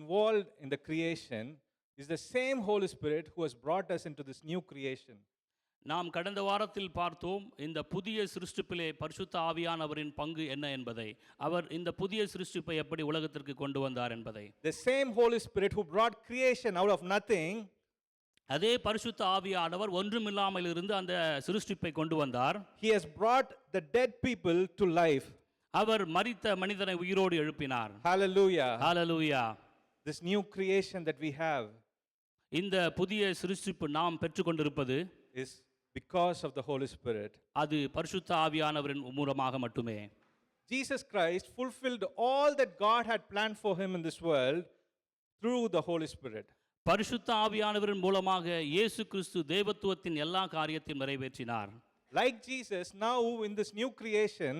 involved in the creation is the same Holy Spirit who has brought us into this new creation. நாம் கடந்த வாரத்தில் பார்த்தோம் இந்த புதிய சிருஷ்டிப்பிலே பரிசுத்த ஆவியானவரின் பங்கு என்ன என்பதை, அவர் இந்த புதிய சிருஷ்டிப்பை எப்படி உலகத்திற்கு கொண்டு வந்தார் என்பதை. The same Holy Spirit who brought creation out of nothing, அதே பரிசுத்த ஆவியானவர் ஒன்றுமில்லாமல் இருந்து அந்த சிருஷ்டிப்பை கொண்டு வந்தார். he has brought the dead people to life. அவர் மரித்த மனிதனை உயிரோடு எழுப்பினார். Hallelujah. Hallelujah. This new creation that we have இந்த புதிய சிருஷ்டிப்பு நாம் பெற்றுக்கொண்டிருப்பது is because of the Holy Spirit. அது பரிசுத்த ஆவியானவரின் மூலமாக மட்டுமே. Jesus Christ fulfilled all that God had planned for him in this world through the Holy Spirit. பரிசுத்த ஆவியானவரின் மூலமாக இயேசு கிறிஸ்து தேவத்துவத்தின் எல்லா காரியத்தையும் நிறைவேற்றினார். Like Jesus, now in this new creation,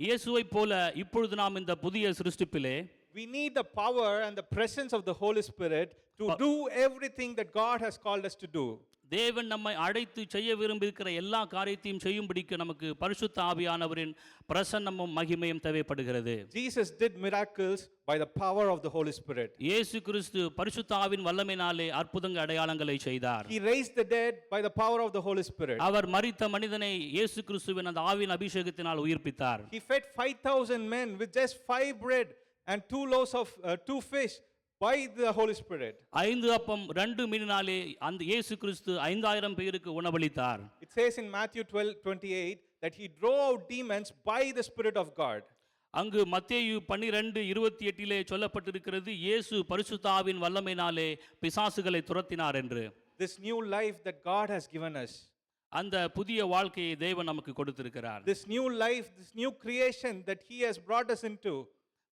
இயேசுவைப் போல இப்பொழுது நாம் இந்த புதிய சிருஷ்டிப்பிலே we need the power and the presence of the Holy Spirit to do everything that God has called us to do. தேவன் நம்மை அழைத்து செய்ய விரும்பியிருக்கிற எல்லா காரியத்தையும் செய்யும்படிக்கு நமக்கு பரிசுத்த ஆவியானவரின் பிரசன்னமும் மகிமையும் தேவைப்படுகிறது. Jesus did miracles by the power of the Holy Spirit. இயேசு கிறிஸ்து பரிசுத்த ஆவியின் வல்லமையினாலே அற்புதங்கள் அடையாளங்களை செய்தார். He raised the dead by the power of the Holy Spirit. அவர் மரித்த மனிதனை இயேசு கிறிஸ்துவின் அந்த ஆவியின் அபிஷேகத்தினால் உயிர்ப்பித்தார். He fed 5,000 men with just 5 bread and 2 loaves of 2 fish by the Holy Spirit. 5 அப்பம் 2 மீனினாலே அந்த இயேசு கிறிஸ்து 5000 பேருக்கு உணவளித்தார். It says in Matthew 12:28 that he drove out demons by the Spirit of God. அங்கு மத்தேயு 12:28 சொல்லப்பட்டிருக்கிறது, இயேசு பரிசுத்த ஆவியின் வல்லமையினாலே பிசாசுகளை துரத்தினார் என்று. This new life that God has given us, அந்த புதிய வாழ்க்கையை தேவன் நமக்கு கொடுத்திருக்கிறார். this new life, this new creation that he has brought us into,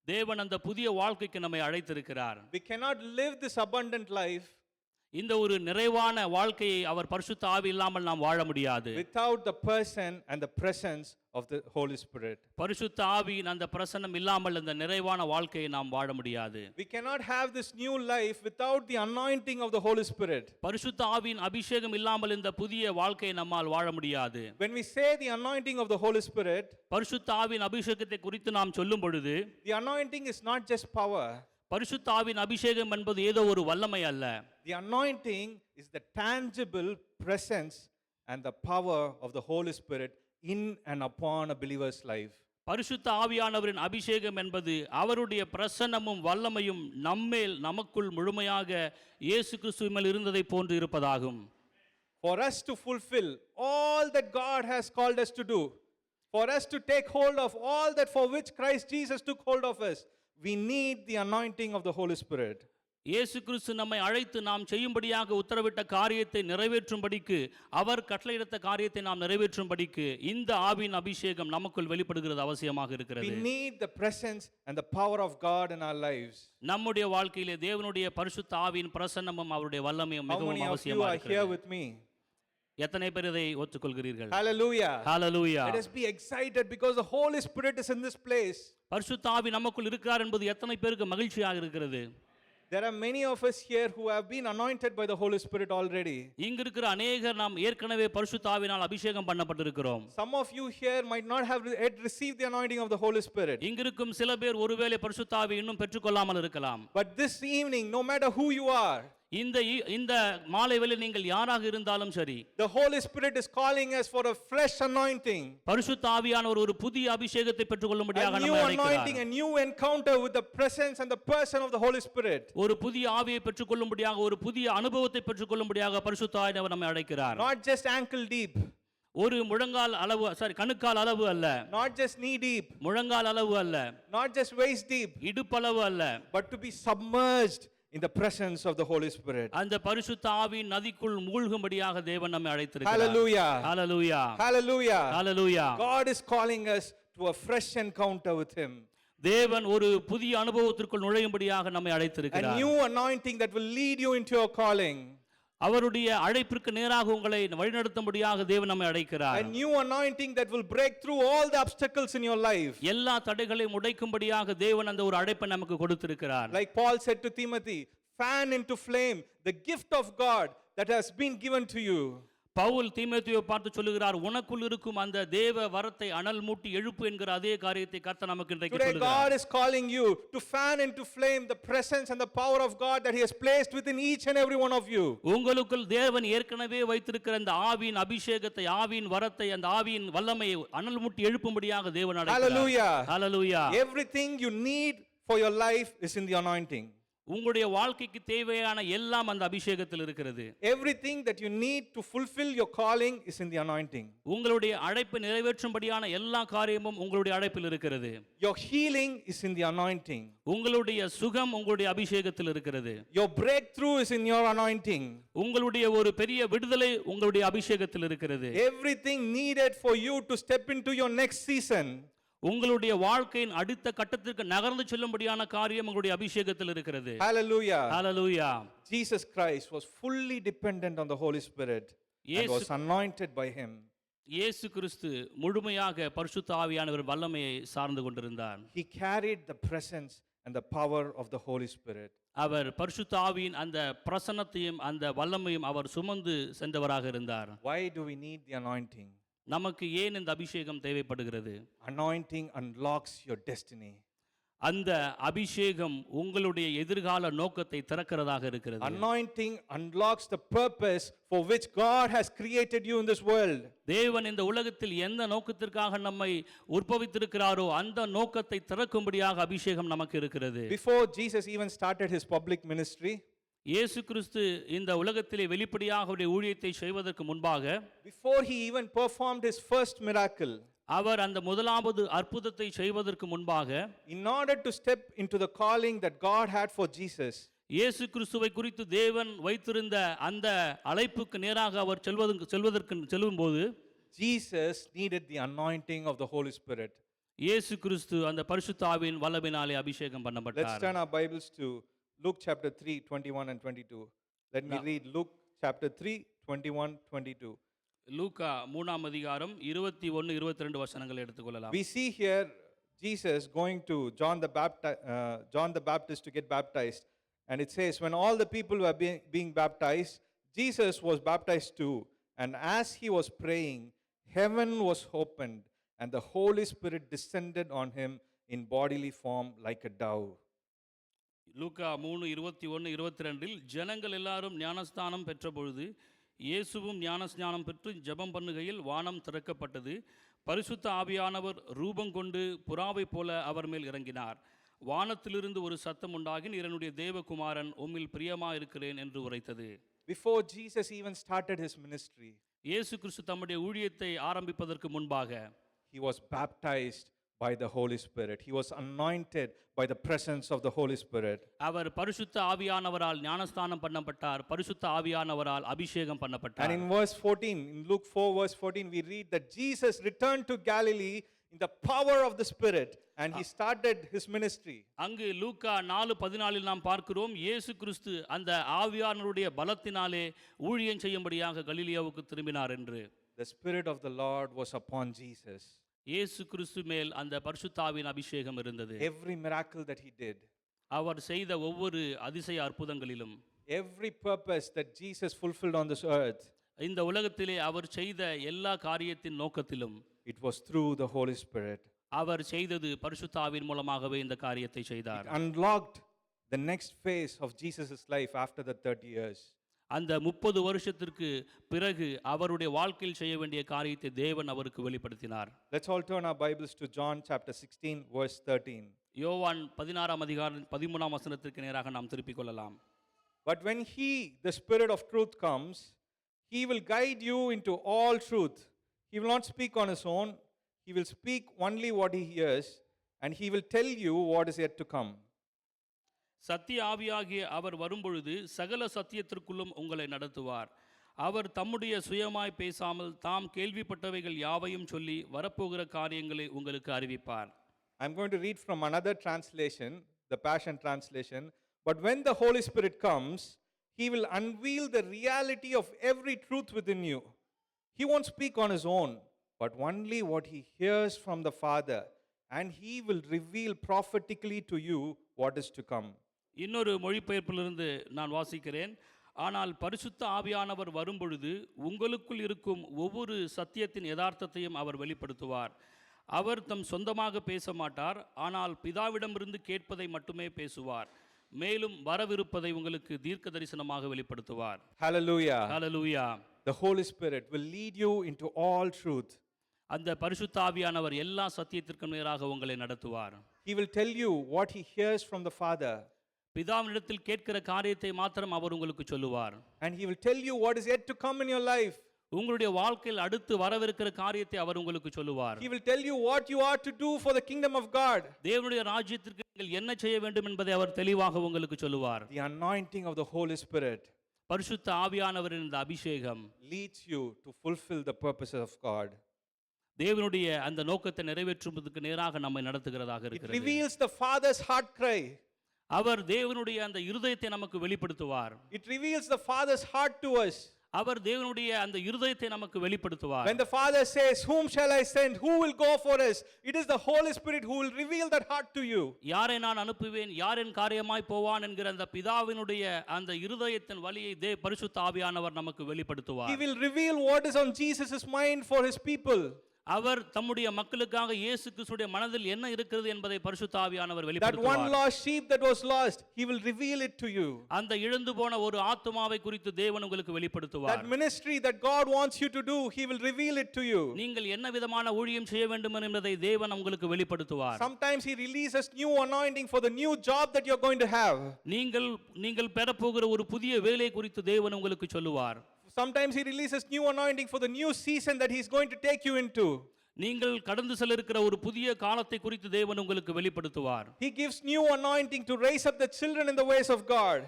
தேவன் அந்த புதிய வாழ்க்கைக்கு நம்மை அழைத்திருக்கிறார். we cannot live this abundant life இந்த ஒரு நிறைவான வாழ்க்கையை அவர் பரிசுத்த ஆவி இல்லாமல் நாம் வாழ முடியாது. without the person and the presence of the Holy Spirit. பரிசுத்த ஆவியின் அந்த பிரசன்னம் இல்லாமல் இந்த நிறைவான வாழ்க்கையை நாம் வாழ முடியாது. We cannot have this new life without the anointing of the Holy Spirit. பரிசுத்த ஆவியின் அபிஷேகம் இல்லாமல் இந்த புதிய வாழ்க்கையை நம்மால் வாழ முடியாது. When we say the anointing of the Holy Spirit, பரிசுத்த ஆவியின் அபிஷேகத்தை குறித்து நாம் சொல்லும் பொழுது, the anointing is not just power. பரிசுத்த ஆவியின் அபிஷேகம் என்பது ஏதோ ஒரு வல்லமை அல்ல. The anointing is the tangible presence and the power of the Holy Spirit in and upon a believer's life. பரிசுத்த ஆவியானவரின் அபிஷேகம் என்பது அவருடைய பிரசன்னமும் வல்லமையும் நம்மேல் நமக்குள் முழுமையாக இயேசு கிறிஸ்துவின் மேல் இருந்ததை போன்று இருப்பதாகும். For us to fulfill all that God has called us to do, for us to take hold of all that for which Christ Jesus took hold of us, we need the anointing of the Holy Spirit. இயேசு கிறிஸ்து நம்மை அழைத்து நாம் செய்யும்படியாக உத்தரவிட்ட காரியத்தை நிறைவேற்றும்படிக்கு, அவர் கட்டளையிட்ட காரியத்தை நாம் நிறைவேற்றும்படிக்கு இந்த ஆவியின் அபிஷேகம் நமக்குள் வெளிப்படுகிறது அவசியமாக இருக்கிறது. We need the presence and the power of God in our lives. நம்முடைய வாழ்க்கையிலே தேவனுடைய பரிசுத்த ஆவியின் பிரசன்னமும் அவருடைய வல்லமையும் மிகவும் அவசியமாக இருக்கிறது. Here with me. எத்தனை பேர் இதை ஒத்துக்கொள்கிறீர்கள்? Hallelujah. Hallelujah. Let us be excited because the Holy Spirit is in this place. பரிசுத்த ஆவி நமக்குள் இருக்கிறார் என்பது எத்தனை பேருக்கு மகிழ்ச்சியாக இருக்கிறது? There are many of us here who have been anointed by the Holy Spirit already. இங்க இருக்கிற अनेகர் நாம் ஏற்கனவே பரிசுத்த ஆவியினால் அபிஷேகம் பண்ணப்பட்டிருக்கிறோம். Some of you here might not have yet received the anointing of the Holy Spirit. இங்க இருக்கும் சில பேர் ஒருவேளை பரிசுத்த ஆவி இன்னும் பெற்றுக்கொள்ளாமல் இருக்கலாம். But this evening, no matter who you are, இந்த மாலை வேளையில் நீங்கள் யாராக இருந்தாலும் சரி, the Holy Spirit is calling us for a fresh anointing. பரிசுத்த ஆவியானவர் ஒரு புதிய அபிஷேகத்தை பெற்றுக்கொள்ளும்படியாக நம்மை a new அழைக்கிறார். anointing, a new encounter with the presence and the person of the Holy Spirit. ஒரு புதிய ஆவியை பெற்றுக்கொள்ளும்படியாக, ஒரு புதிய அனுபவத்தை பெற்றுக்கொள்ளும்படியாக பரிசுத்த ஆவியானவர் நம்மை அழைக்கிறார். Not just ankle deep. ஒரு முழங்கால் அளவு, கணுக்கால் அளவு அல்ல. Not just knee deep. முழங்கால் அளவு அல்ல. Not just waist deep. இடுப்பளவு அல்ல. But to be submerged in the presence of the Holy Spirit. அந்த பரிசுத்த ஆவியின் நதிக்குள் மூழ்கும்படியாக தேவன் நம்மை அழைத்திருக்கிறார். Hallelujah. Hallelujah. Hallelujah. Hallelujah. God is calling us to a fresh encounter with him. தேவன் ஒரு புதிய அனுபவத்திற்குள் நுழையும்படியாக நம்மை அழைத்திருக்கிறார். A new anointing that will lead you into your calling. அவருடைய அழைப்பிற்கு நேராக உங்களை வழிநடத்தும்படியாக தேவன் நம்மை அழைக்கிறார். A new anointing that will break through all the obstacles in your life. எல்லா தடைகளையும் உடைக்கும்படியாக தேவன் அந்த ஒரு அழைப்பை நமக்கு கொடுத்திருக்கிறார். Like Paul said to Timothy, fan into flame the gift of God that has been given to you. Pavul தீமோத்தேயுவை பார்த்து சொல்லுகிறார், உனக்குள் இருக்கும் அந்த தேவ வரத்தை அனல் மூட்டி எழுப்பு என்கிற அதே காரியத்தை கர்த்தர் நமக்கு இன்றைக்கு Today சொல்லுகிறார். God is calling you to fan into flame the presence and the power of God that He has placed within each and every one of you. உங்களுக்குள் தேவன் ஏற்கனவே வைத்திருக்கிற அந்த ஆவியின் அபிஷேகத்தை, ஆவியின் வரத்தை, அந்த ஆவியின் வல்லமையை அனல் மூட்டி எழுப்பும்படியாக தேவன் அழைக்கிறார். Hallelujah. Hallelujah. Everything you need for your life is in the anointing. உங்களுடைய வாழ்க்கைக்கு தேவையான எல்லாம் அந்த அபிஷேகத்தில் இருக்கிறது. Everything that you need to fulfill your calling is in the anointing. உங்களுடைய அழைப்பை நிறைவேற்றும்படியான எல்லா காரியமும் உங்களுடைய அழைப்பில் இருக்கிறது. Your healing is in the anointing. உங்களுடைய சுகம் உங்களுடைய அபிஷேகத்தில் இருக்கிறது. Your breakthrough is in your anointing. உங்களுடைய ஒரு பெரிய விடுதலை உங்களுடைய அபிஷேகத்தில் இருக்கிறது. Everything needed for you to step into your next season உங்களுடைய வாழ்க்கையின் அடுத்த கட்டத்திற்கு நகர்ந்து செல்லும்படியான காரியம் உங்களுடைய அபிஷேகத்தில் இருக்கிறது. Hallelujah. Hallelujah. Jesus Christ was fully dependent on the Holy Spirit and was anointed by Him. இயேசு கிறிஸ்து முழுமையாக பரிசுத்த ஆவியானவர் வல்லமையை சார்ந்து கொண்டிருந்தார். He carried the presence and the power of the Holy Spirit. அவர் பரிசுத்த ஆவியின் அந்த பிரசன்னத்தையும் அந்த வல்லமையும் அவர் சுமந்து சென்றவராக இருந்தார். Why do we need the anointing? நமக்கு ஏன் இந்த அபிஷேகம் தேவைப்படுகிறது? Anointing unlocks your destiny. அந்த அபிஷேகம் உங்களுடைய எதிர்கால நோக்கத்தை திறக்கிறதாக இருக்கிறது. Anointing unlocks the purpose for which God has created you in this world. தேவன் இந்த உலகத்தில் எந்த நோக்கத்திற்காக நம்மை உற்பவித்திருக்கிறாரோ அந்த நோக்கத்தை திறக்கும்படியாக அபிஷேகம் நமக்கு இருக்கிறது. Before Jesus even started His public ministry, இயேசு கிறிஸ்து இந்த உலகத்திலே வெளிப்படையாக அவருடைய ஊழியத்தை செய்வதற்கு முன்பாக, before He even performed His first miracle, அவர் அந்த முதலாவது அற்புதத்தை செய்வதற்கு முன்பாக, in order to step into the calling that God had for Jesus, இயேசு கிறிஸ்துவை குறித்து தேவன் வைத்திருந்த அந்த அழைப்புக்கு நேராக அவர் செல்லும்போது Jesus needed the anointing of the Holy Spirit. இயேசு கிறிஸ்து அந்த பரிசுத்த ஆவியின் வல்லமையினாலே அபிஷேகம் Let's பண்ணப்பட்டார். turn our Bibles to Luke chapter 3, 21 and 22. Let me read Luke chapter 3, 21, 22. லூக்கா 3ஆம் அதிகாரம் 21 22 வசனங்களை எடுத்துக்கொள்ளலாம். We see here Jesus going to John the Baptist to get baptized. And it says, when all the people were being baptized, Jesus was baptized too. And as he was praying, heaven was opened, and the Holy Spirit descended on him in bodily form like a dove. லூக்கா 3:21 22 ஜனங்கள் எல்லாரும் ஞானஸ்நானம் பெற்றபொழுது இயேசுவும் ஞானஸ்நானம் பெற்று ஜெபம் பண்ணுகையில் வானம் திறக்கப்பட்டது. பரிசுத்த ஆவியானவர் ரூபம் கொண்டு புறாவைப் போல அவர் மேல் இறங்கினார். வானத்திலிருந்து ஒரு சத்தம் உண்டாகி, என்னுடைய தேவகுமாரன் உம்மில் பிரியமாயிருக்கிறேன் என்று உரைத்தது. Before Jesus even started his ministry, இயேசு கிறிஸ்து தம்முடைய ஊழியத்தை ஆரம்பிப்பதற்கு முன்பாக he was baptized by the Holy Spirit. He was anointed by the presence of the Holy Spirit. அவர் பரிசுத்த ஆவியானவரால் ஞானஸ்நானம் பண்ணப்பட்டார். பரிசுத்த ஆவியானவரால் அபிஷேகம் And பண்ணப்பட்டார். in verse 14, in Luke 4 verse 14, we read that Jesus returned to Galilee in the power of the Spirit, and he started his ministry. அங்கு லூக்கா 4:14 நாம் பார்க்கிறோம், இயேசு கிறிஸ்து அந்த ஆவியானவருடைய பலத்தினாலே ஊழியம் செய்யும்படியாக கலிலேயாவுக்கு திரும்பினார் என்று. The Spirit of the Lord was upon Jesus. இயேசு கிறிஸ்து மேல் அந்த பரிசுத்த ஆவியின் அபிஷேகம் இருந்தது. Every miracle that he did, அவர் செய்த ஒவ்வொரு அதிசய அற்புதங்களிலும், every purpose that Jesus fulfilled on this earth, இந்த உலகத்திலே அவர் செய்த எல்லா காரியத்தின் நோக்கத்திலும் it was through the Holy Spirit. அவர் செய்தது பரிசுத்த ஆவியின் மூலமாகவே இந்த காரியத்தை செய்தார். It unlocked the next phase of Jesus' life after the 30 years. அந்த 30 வருஷத்திற்கு பிறகு அவருடைய வாழ்க்கையில் செய்ய வேண்டிய காரியத்தை தேவன் அவருக்கு வெளிப்படுத்தினார். Let's all turn our Bibles to John chapter 16 verse 13. யோவான் 16ஆம் அதிகாரம் 13ஆம் வசனத்திற்கு நேராக நாம் திருப்பிக் கொள்ளலாம். But when he, the Spirit of truth, comes, he will guide you into all truth. He will not speak on his own. He will speak only what he hears, and he will tell you what is yet to come. சத்திய ஆவியாகிய அவர் வரும்பொழுது சகல சத்தியத்திற்குள்ளும் உங்களை நடத்துவார். அவர் தம்முடைய சுயமாய் பேசாமல் தாம் கேள்விப்பட்டவைகள் யாவையும் சொல்லி வரப்போகிற காரியங்களை உங்களுக்கு அறிவிப்பார். I'm going to read from another translation, the Passion Translation. But when the Holy Spirit comes, he will unveil the reality of every truth within you. He won't speak on his own, but only what he hears from the Father, and he will reveal prophetically to you what is to come. இன்னொரு மொழிபெயர்ப்பிலிருந்து நான் வாசிக்கிறேன். ஆனால் பரிசுத்த ஆவியானவர் வரும்பொழுது உங்களுக்குள் இருக்கும் ஒவ்வொரு சத்தியத்தின் யதார்த்தத்தையும் அவர் வெளிப்படுத்துவார். அவர் தம் சொந்தமாக பேச மாட்டார், ஆனால் பிதாவிடமிருந்து கேட்பதை மட்டுமே பேசுவார். மேலும் வரவிருப்பதை உங்களுக்கு தீர்க்க தரிசனமாக வெளிப்படுத்துவார். Hallelujah. Hallelujah. The Holy Spirit will lead you into all truth. அந்த பரிசுத்த ஆவியானவர் எல்லா சத்தியத்திற்கும் நேராக உங்களை நடத்துவார். He will tell you what he hears from the Father. பிதாவினிடத்தில் கேட்கிற காரியத்தை மாத்திரம் அவர் உங்களுக்கு சொல்லுவார். And he will tell you what is yet to come in your life. உங்களுடைய வாழ்க்கையில் அடுத்து வரவிருக்கிற காரியத்தை அவர் உங்களுக்கு சொல்லுவார். He will tell you what you are to do for the kingdom of God. தேவனுடைய ராஜ்யத்திற்கு நீங்கள் என்ன செய்ய வேண்டும் என்பதை அவர் தெளிவாக உங்களுக்கு சொல்லுவார். The anointing of the Holy Spirit பரிசுத்த ஆவியானவரின் இந்த அபிஷேகம் leads you to fulfill the purposes of God. தேவனுடைய அந்த நோக்கத்தை நிறைவேற்றுவதற்கு நேராக நம்மை நடத்துகிறதாக It இருக்கிறது. reveals the Father's heart cry. அவர் தேவனுடைய அந்த இருதயத்தை நமக்கு வெளிப்படுத்துவார். It reveals the Father's heart to us. அவர் தேவனுடைய அந்த இருதயத்தை நமக்கு வெளிப்படுத்துவார். When the Father says, "Whom shall I send? Who will go for us?" It is the Holy Spirit who will reveal that heart to you. யாரை நான் அனுப்புவேன், யார் என் காரியமாய் போவான் என்கிற அந்த பிதாவினுடைய அந்த இருதயத்தின் வழியை பரிசுத்த ஆவியானவர் நமக்கு He வெளிப்படுத்துவார். will reveal what is on Jesus' mind for his people. அவர் தம்முடைய மக்களுக்காக இயேசு கிறிஸ்துவுடைய மனதில் என்ன இருக்கிறது என்பதை பரிசுத்த ஆவியானவர் That one வெளிப்படுத்துவார். lost sheep that was lost, he will reveal it to you. அந்த இழந்து போன ஒரு ஆத்துமாவை குறித்து தேவன் உங்களுக்கு வெளிப்படுத்துவார். That ministry that God wants you to do, he will reveal it to you. நீங்கள் என்ன விதமான ஊழியம் செய்ய வேண்டும் என்பதை தேவன் உங்களுக்கு வெளிப்படுத்துவார். Sometimes he releases new anointing for the new job that you're going to have. நீங்கள் பெறப்போகிற ஒரு புதிய வேலை குறித்து தேவன் உங்களுக்கு சொல்லுவார். Sometimes he releases new anointing for the new season that he's going to take you into. நீங்கள் கடந்து செல்ல இருக்கிற ஒரு புதிய காலத்தை குறித்து தேவன் உங்களுக்கு வெளிப்படுத்துவார். He gives new anointing to raise up the children in the ways of God.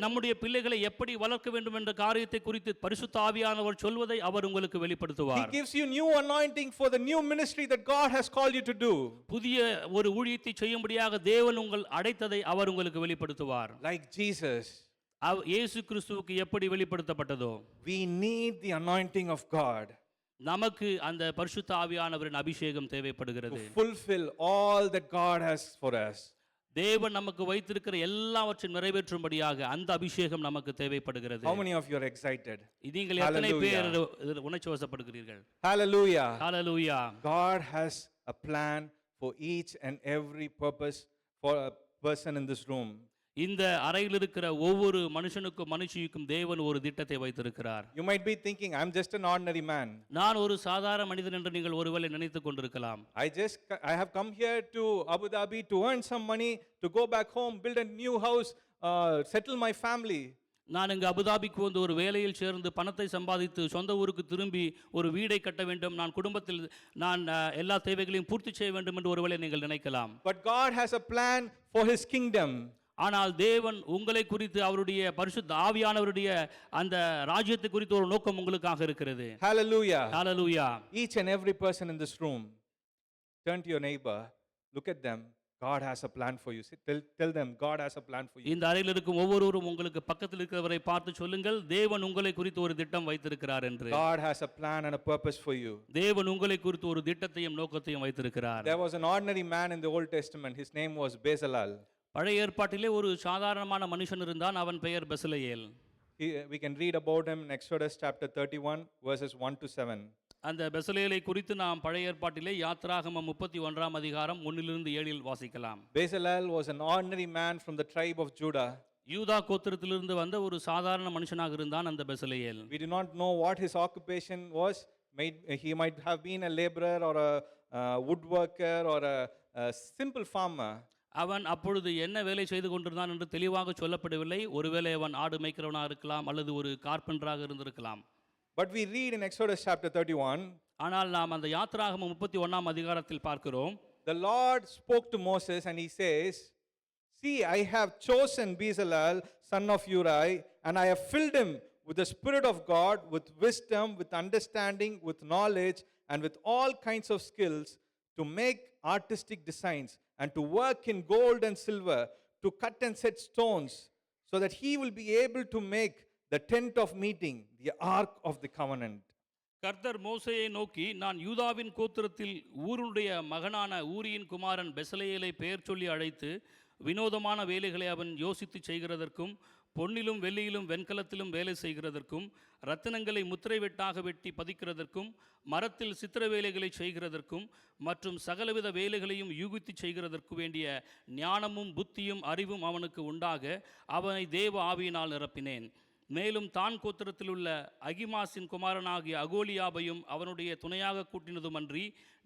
நம்முடைய பிள்ளைகளை எப்படி வளர்க்க வேண்டும் என்ற காரியத்தை குறித்து பரிசுத்த ஆவியானவர் சொல்வதை அவர் உங்களுக்கு He வெளிப்படுத்துவார். gives you new anointing for the new ministry that God has called you to do. புதிய ஒரு ஊழியத்தை செய்யும்படியாக தேவன் உங்கள் அழைத்ததை அவர் உங்களுக்கு வெளிப்படுத்துவார். Like Jesus, இயேசு கிறிஸ்துவுக்கு எப்படி வெளிப்படுத்தப்பட்டதோ we need the anointing of God நமக்கு அந்த பரிசுத்த ஆவியானவரின் அபிஷேகம் தேவைப்படுகிறது. to fulfill all that God has for us. தேவன் நமக்கு வைத்திருக்கிற எல்லாவற்றையும் நிறைவேற்றும்படியாக அந்த அபிஷேகம் நமக்கு தேவைப்படுகிறது. How many of you are excited? நீங்கள் எத்தனை பேர் உணர்ச்சி வசப்படுகிறீர்கள்? Hallelujah. Hallelujah. God has a plan for each and every purpose for a person in this room. இந்த அறையில் இருக்கிற ஒவ்வொரு மனுஷிக்கும் தேவன் ஒரு திட்டத்தை வைத்திருக்கிறார். You might be thinking, I'm just an ordinary man. நான் ஒரு சாதாரண மனிதன் என்று நீங்கள் ஒருவேளை நினைத்துக் கொண்டிருக்கலாம். I have come here to Abu Dhabi to earn some money, to go back home, build a new house, settle my family. நான் இங்கு அபுதாபிக்கு வந்து ஒரு வேலையில் சேர்ந்து பணத்தை சம்பாதித்து சொந்த ஊருக்கு திரும்பி ஒரு வீடை கட்ட வேண்டும், நான் குடும்பத்தில் நான் எல்லா தேவைகளையும் பூர்த்தி செய்ய வேண்டும் என்று ஒருவேளை நீங்கள் நினைக்கலாம். But God has a plan for his kingdom. ஆனால் தேவன் உங்களை குறித்து அவருடைய பரிசுத்த ஆவியானவருடைய அந்த ராஜ்யத்தை குறித்து ஒரு நோக்கம் உங்களுக்காக இருக்கிறது. Hallelujah. Hallelujah. Each and every person in this room, turn to your neighbor, look at them. God has a plan for you. Tell them God has a plan for you. இந்த அறையில் இருக்கும் ஒவ்வொருவரும் உங்களுக்கு பக்கத்தில் இருக்கிறவரை பார்த்து சொல்லுங்கள், தேவன் உங்களை குறித்து ஒரு திட்டம் வைத்திருக்கிறார் என்று. God has a plan and a purpose for you. தேவன் உங்களை குறித்து ஒரு திட்டத்தையும் நோக்கத்தையும் வைத்திருக்கிறார். There was an ordinary man in the Old Testament. His name was Bezalel. பழைய ஏற்பாட்டிலே ஒரு சாதாரணமான மனுஷன் இருந்தான், அவன் பெயர் Bezalel. We can read about him in Exodus chapter 31 verses 1 to 7. அந்த பெசலெயேலை குறித்து நாம் பழைய ஏற்பாட்டிலே யாத்ராகமம் 31 அதிகாரம் 1 7 வாசிக்கலாம். Bezalel was an ordinary man from the tribe of Judah. யூதா கோத்திரத்திலிருந்து வந்த ஒரு சாதாரண மனுஷனாக இருந்தான் அந்த Bezalel. We do not know what his occupation was. He might have been a laborer or a woodworker or a simple farmer. அவன் அப்பொழுது என்ன வேலை செய்து கொண்டிருந்தான் என்று தெளிவாக சொல்லப்படவில்லை. ஒருவேளை அவன் ஆடு மேய்க்கிறவனாக இருக்கலாம் அல்லது ஒரு கார்பெண்டராக இருந்திருக்கலாம். But we read in Exodus chapter 31. ஆனால் நாம் அந்த யாத்ராகமம் 31 அதிகாரத்தில் பார்க்கிறோம். The Lord spoke to Moses and he says, "See, I have chosen Bezalel, son of Uri, and I have filled him with the Spirit of God, with wisdom, with understanding, with knowledge, and with all kinds of skills, to make artistic designs, and to work in gold and silver, to cut and set stones, so that he will be able to make the tent of meeting, the ark of the covenant." கர்த்தர் மோசேயை நோக்கி, நான் யூதாவின் கோத்திரத்தில் ஊருடைய மகனான ஊரியின் குமாரன் பெசலெயேலை பெயர் சொல்லி அழைத்து வினோதமான வேலைகளை அவன் யோசித்து செய்கிறதற்கும் பொன்னிலும் வெள்ளியிலும் வெண்கலத்திலும் வேலை செய்கிறதற்கும் இரத்தினங்களை முத்திரை வெட்டாக வெட்டி பதிக்கிறதற்கும் மரத்தில் சித்திர வேலைகளை செய்கிறதற்கும் மற்றும் சகலவித வேலைகளையும் யூகித்து செய்கிறதற்கு வேண்டிய ஞானமும் புத்தியும் அறிவும் அவனுக்கு உண்டாக அவனை தேவ ஆவியினால் நிரப்பினேன். மேலும் தான் கோத்திரத்தில் உள்ள அகிமாசின் குமாரனாகிய அகோலியாபையும் அவனுடைய துணையாக கூட்டினதுமன்றி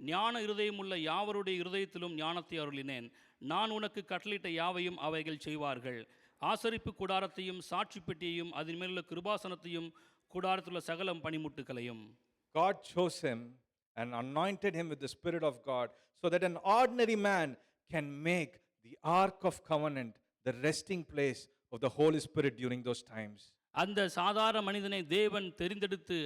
ஞான இருதயமுள்ள யாவருடைய இருதயத்திலும் ஞானத்தை அருளினேன். நான் உனக்கு கட்டளையிட்ட யாவையும் அவைகள் செய்வார்கள். ஆசரிப்பு கூடாரத்தையும் சாட்சி பெட்டியையும் அதன் மேலுள்ள கிருபாசனத்தையும் கூடாரத்திலுள்ள சகலம் பனிமுட்டுகளையும். God chose him and anointed him with the Spirit of God so that an ordinary man can make the Ark of Covenant the resting place of the Holy Spirit during those times. அந்த சாதாரண மனிதனை தேவன் தெரிந்தெடுத்து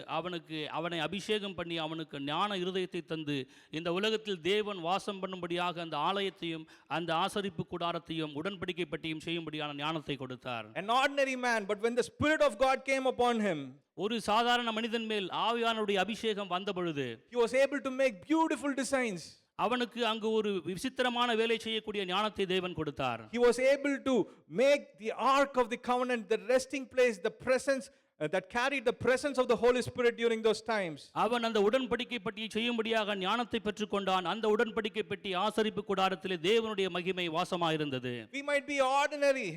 அவனை அபிஷேகம் பண்ணி அவனுக்கு ஞான இருதயத்தை தந்து இந்த உலகத்தில் தேவன் வாசம் பண்ணும்படியாக அந்த ஆலயத்தையும் அந்த ஆசரிப்பு கூடாரத்தையும் உடன்படிக்கை பற்றியும் செய்யும்படியான ஞானத்தை கொடுத்தார். An ordinary man, but when the Spirit of God came upon him, ஒரு சாதாரண மனிதன் மேல் ஆவியானவருடைய அபிஷேகம் வந்த பொழுது he was able to make beautiful designs. அவனுக்கு அங்கு ஒரு விசித்திரமான வேலை செய்யக்கூடிய ஞானத்தை தேவன் கொடுத்தார். He was able to make the Ark of the Covenant the resting place, the presence that carried the presence of the Holy Spirit during those times. அவன் அந்த உடன்படிக்கை பெட்டியை செய்யும்படியாக ஞானத்தை பெற்றுக்கொண்டான். அந்த உடன்படிக்கை பெட்டி ஆசரிப்பு கூடாரத்திலே தேவனுடைய மகிமை வாசமாயிருந்தது. We might be ordinary.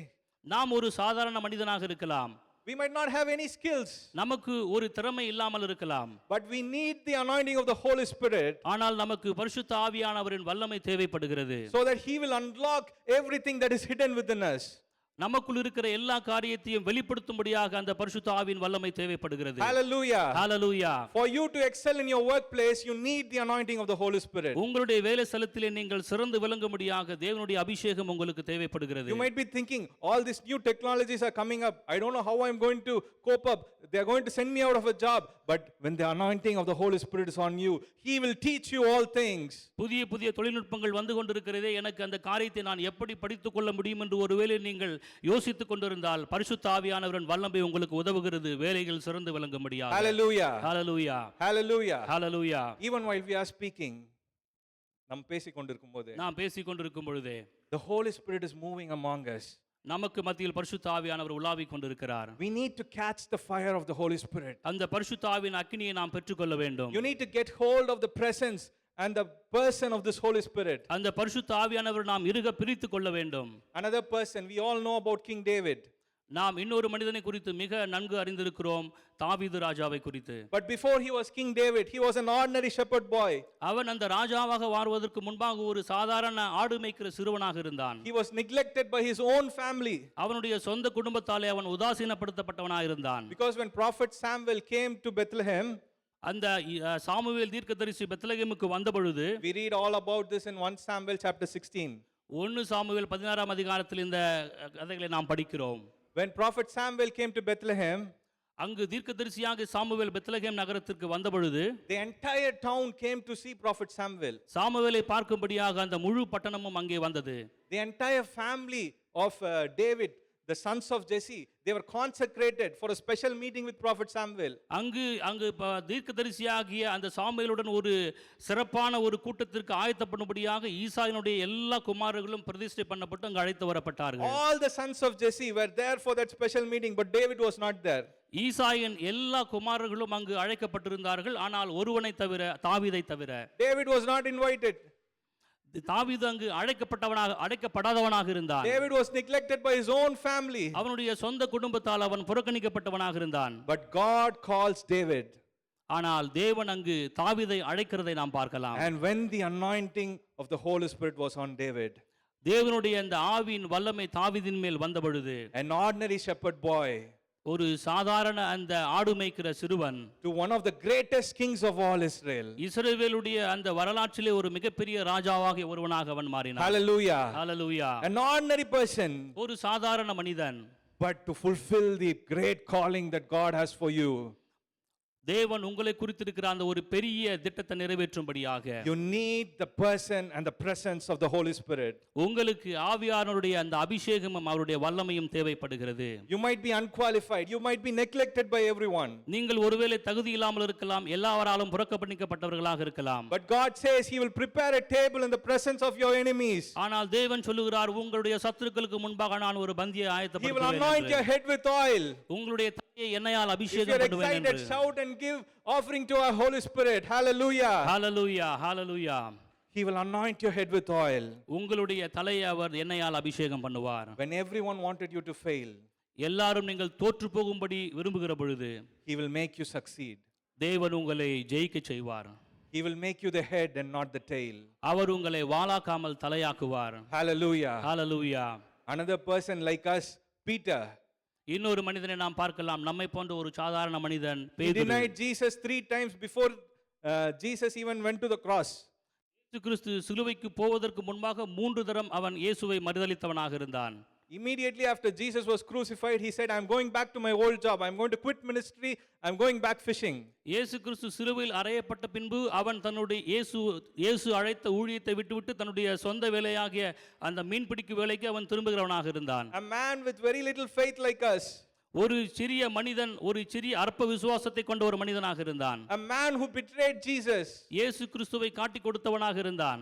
நாம் ஒரு சாதாரண மனிதனாக இருக்கலாம். We might not have any skills. நமக்கு ஒரு திறமை இல்லாமல் இருக்கலாம். But we need the anointing of the Holy Spirit. ஆனால் நமக்கு பரிசுத்த ஆவியானவரின் வல்லமை தேவைப்படுகிறது. So that he will unlock everything that is hidden within us. நமக்குள் இருக்கிற எல்லா காரியத்தையும் வெளிப்படுத்தும்படியாக அந்த பரிசுத்த ஆவியின் வல்லமை தேவைப்படுகிறது. Hallelujah. Hallelujah. For you to excel in your workplace, you need the anointing of the Holy Spirit. உங்களுடைய வேலை ஸ்தலத்திலே நீங்கள் சிறந்து விளங்கும்படியாக தேவனுடைய அபிஷேகம் உங்களுக்கு தேவைப்படுகிறது. You might be thinking, all these new technologies are coming up. I don't know how I'm going to cope up. They are going to send me out of a job. But when the anointing of the Holy Spirit is on you, he will teach you all things. புதிய புதிய தொழில்நுட்பங்கள் வந்து கொண்டிருக்கிறதே, எனக்கு அந்த காரியத்தை நான் எப்படி படித்துக் கொள்ள முடியும் என்று ஒருவேளை நீங்கள் யோசித்துக் கொண்டிருந்தால் பரிசுத்த ஆவியானவரின் வல்லமை உங்களுக்கு உதவுகிறது வேலைகள் சிறந்து விளங்கும்படியாக. Hallelujah. Hallelujah. Hallelujah. Hallelujah. Even while we are speaking, நாம் பேசிக் கொண்டிருக்கும்போது, நாம் பேசிக் கொண்டிருக்கும் பொழுதே the Holy Spirit is moving among us. நமக்கு மத்தியில் பரிசுத்த ஆவியானவர் உலாவிக் கொண்டிருக்கிறார். We need to catch the fire of the Holy Spirit. அந்த பரிசுத்த ஆவியின் அக்கினியை நாம் பெற்றுக்கொள்ள வேண்டும். You need to get hold of the presence and the person of this Holy Spirit. அந்த பரிசுத்த ஆவியானவர் நாம் இறுக பிரித்துக் கொள்ள வேண்டும். Another person, we all know about King David. நாம் இன்னொரு மனிதனை குறித்து மிக நன்கு அறிந்திருக்கிறோம், தாவீது ராஜாவை குறித்து. But before he was King David, he was an ordinary shepherd boy. அவன் அந்த ராஜாவாக வாழ்வதற்கு முன்பாக ஒரு சாதாரண ஆடு மேய்க்கிற சிறுவனாக இருந்தான். He was neglected by his own family. அவனுடைய சொந்த குடும்பத்தாலே அவன் உதாசீனப்படுத்தப்பட்டவனாக இருந்தான். Because when prophet Samuel came to Bethlehem, அந்த சாமுவேல் தீர்க்கதரிசி பெத்லகேமுக்கு வந்த பொழுது, we read all about this in 1 Samuel chapter 16. 1 Samuel 16ஆம் அதிகாரத்தில் இந்த கதைகளை நாம் படிக்கிறோம். When prophet Samuel came to Bethlehem, அங்கு தீர்க்கதரிசியாக சாமுவேல் பெத்லகேம் நகரத்திற்கு வந்த பொழுது, the entire town came to see prophet Samuel. சாமுவேலை பார்க்கும்படியாக அந்த முழு பட்டணமும் அங்கே வந்தது. The entire family of David, the sons of Jesse, they were consecrated for a special meeting with prophet Samuel. அங்கு தீர்க்கதரிசியாகிய அந்த சாமுவேலுடன் ஒரு சிறப்பான ஒரு கூட்டத்திற்கு ஆயத்தப்படும்படியாக ஈசாயினுடைய எல்லா குமாரர்களும் பிரதிஷ்டை பண்ணப்பட்டு அங்கு அழைத்து வரப்பட்டார்கள். All the sons of Jesse were there for that special meeting, but David was not there. ஈசாயின் எல்லா குமாரர்களும் அங்கு அழைக்கப்பட்டிருந்தார்கள், ஆனால் ஒருவனை தவிர, தாவீதை தவிர. David was not invited. தாவீது அங்கு அழைக்கப்படாதவனாக இருந்தான். David was neglected by his own family. அவனுடைய சொந்த குடும்பத்தால் அவன் புறக்கணிக்கப்பட்டவனாக இருந்தான். But God calls David. ஆனால் தேவன் அங்கு தாவீதை அழைக்கிறதை நாம் பார்க்கலாம். And when the anointing of the Holy Spirit was on David, தேவனுடைய அந்த ஆவியின் வல்லமை தாவீதின் மேல் வந்த பொழுது, an ordinary shepherd boy, ஒரு சாதாரண அந்த ஆடு மேய்க்கிற சிறுவன், to one of the greatest kings of all Israel. இஸ்ரவேலுடைய அந்த வரலாற்றிலே ஒரு மிகப்பெரிய ராஜாவாக ஒருவனாக அவன் மாறினான். Hallelujah. Hallelujah. An ordinary person, ஒரு சாதாரண மனிதன், but to fulfill the great calling that God has for you. தேவன் உங்களை குறித்திருக்கிற அந்த ஒரு பெரிய திட்டத்தை நிறைவேற்றும்படியாக You need the person and the presence of the Holy Spirit. உங்களுக்கு ஆவியானவருடைய அந்த அபிஷேகமும் அவருடைய வல்லமையும் தேவைப்படுகிறது. You might be unqualified. You might be neglected by everyone. நீங்கள் ஒருவேளை தகுதி இல்லாமல் இருக்கலாம், எல்லாவராலும் புறக்கணிக்கப்பட்டவர்களாக இருக்கலாம். But God says He will prepare a table in the presence of your enemies. ஆனால் தேவன் சொல்லுகிறார், உங்களுடைய சத்துருக்களுக்கு முன்பாக நான் ஒரு பந்தியை He will ஆயத்தப்படுத்துவேன் anoint your என்று. head with oil. உங்களுடைய தலையை எண்ணெயால் If அபிஷேகம் you're பண்ணுவேன் excited, என்று. shout and give offering to our Holy Spirit. Hallelujah. Hallelujah hallelujah. He will anoint your head with oil. உங்களுடைய தலையை அவர் எண்ணெயால் அபிஷேகம் பண்ணுவார். When everyone wanted you to fail, எல்லாரும் நீங்கள் தோற்று போகும்படி விரும்புகிற பொழுது He will make you succeed. தேவன் உங்களை ஜெயிக்க செய்வார். He will make you the head and not the tail. அவர் உங்களை வாளாக்காமல் தலையாக்குவார். Hallelujah. ஹalleluya. Another person like us, Peter. இன்னொரு மனிதனை நாம் பார்க்கலாம், நம்மை போன்ற ஒரு சாதாரண மனிதன் He பேதுரு. denied Jesus 3 times before Jesus even went to the cross. இயேசு கிறிஸ்து சிலுவைக்கு போவதற்கு முன்பாக 3 தரம் அவன் இயேசுவை மறுதலித்தவனாக இருந்தான். Immediately after Jesus was crucified, he said, I'm going back to my old job. I'm going to quit ministry. I'm going back fishing. இயேசு கிறிஸ்து சிலுவையில் அறையப்பட்ட பின்பு அவன் தன்னுடைய இயேசு அழைத்த ஊழியத்தை விட்டுவிட்டு தன்னுடைய சொந்த வேலையாகிய அந்த மீன்பிடிக்கு வேலைக்கு அவன் திரும்புகிறவனாக இருந்தான். A man with very little faith like us. ஒரு சிறிய மனிதன், ஒரு சிறிய அற்ப விசுவாசத்தை கொண்ட ஒரு மனிதனாக இருந்தான். A man who betrayed Jesus. இயேசு கிறிஸ்துவை காட்டிக் கொடுத்தவனாக இருந்தான்.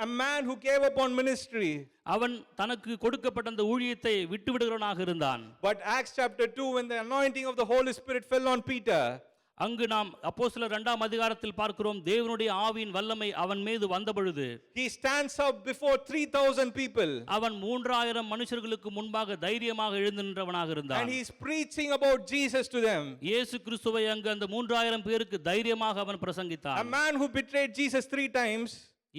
A man who gave up on ministry. அவன் தனக்கு கொடுக்கப்பட்ட அந்த ஊழியத்தை விட்டு விடுகிறவனாக இருந்தான். But Acts chapter 2, when the anointing of the Holy Spirit fell on Peter, அங்கு நாம் அப்போஸ்தலர் 2ஆம் அதிகாரத்தில் பார்க்கிறோம், தேவனுடைய ஆவியின் வல்லமை அவன் மீது வந்த பொழுது he stands up before 3,000 people. அவன் 3000 மனுஷர்களுக்கு முன்பாக தைரியமாக எழுந்து நின்றவனாக And இருந்தான். he's preaching about Jesus to them. இயேசு கிறிஸ்துவை அங்கு அந்த 3000 பேருக்கு தைரியமாக அவன் A பிரசங்கித்தான். man who betrayed Jesus 3 times,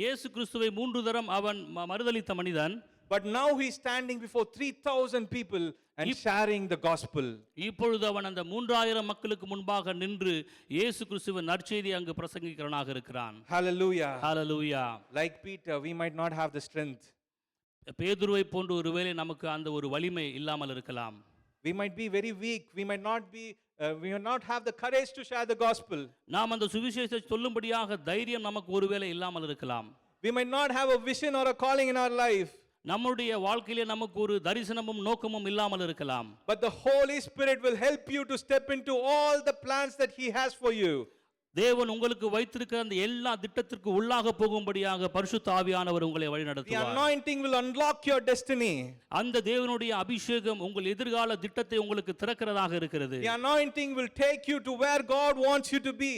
இயேசு கிறிஸ்துவை 3 தரம் அவன் மறுதலித்த மனிதன், but now he's standing before 3,000 people and sharing the gospel. இப்பொழுது அவன் அந்த 3000 மக்களுக்கு முன்பாக நின்று இயேசு கிறிஸ்துவின் நற்செய்தியை அங்கு பிரசங்கிக்கிறவனாக இருக்கிறான். Hallelujah. Hallelujah. Like Peter, we might not have the strength. பேதுருவை போன்று ஒருவேளை நமக்கு அந்த ஒரு வலிமை இல்லாமல் இருக்கலாம். We might be very weak. We might not have the courage to share the gospel. நாம் அந்த சுவிசேஷத்தை சொல்லும்படியாக தைரியம் நமக்கு ஒருவேளை இல்லாமல் இருக்கலாம். We might not have a vision or a calling in our life. நம்முடைய வாழ்க்கையிலே நமக்கு ஒரு தரிசனமும் நோக்கமும் இல்லாமல் இருக்கலாம். But the Holy Spirit will help you to step into all the plans that He has for you. தேவன் உங்களுக்கு வைத்திருக்கிற அந்த எல்லா திட்டத்திற்கு உள்ளாக போகும்படியாக பரிசுத்த ஆவியானவர் உங்களை The வழிநடத்துவார். anointing will unlock your destiny. அந்த தேவனுடைய அபிஷேகம் உங்கள் எதிர்கால திட்டத்தை உங்களுக்கு திறக்கிறதாக இருக்கிறது. The anointing will take you to where God wants you to be.